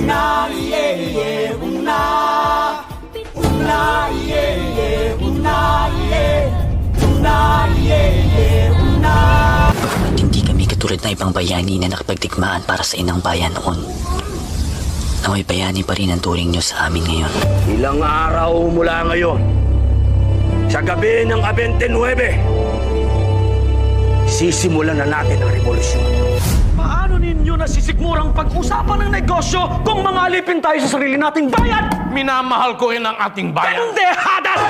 Una, yeah, yeah, una. Una, yeah, yeah, una, yeah. Una, yeah, yeah, una. Bagamat hindi kami katulad na ibang bayani na nakipagdigmaan para sa inang bayan noon, naway bayani pa rin ang turing nyo sa amin ngayon. Ilang araw mula ngayon, sa gabi ng 29, sisimulan na natin ang revolusyon. Paano ninyo nasisigmurang pag-usapan ng negosyo kung mga alipin tayo sa sarili nating bayan? Minamahal ko rin ang ating bayan. Ganun de, hadas!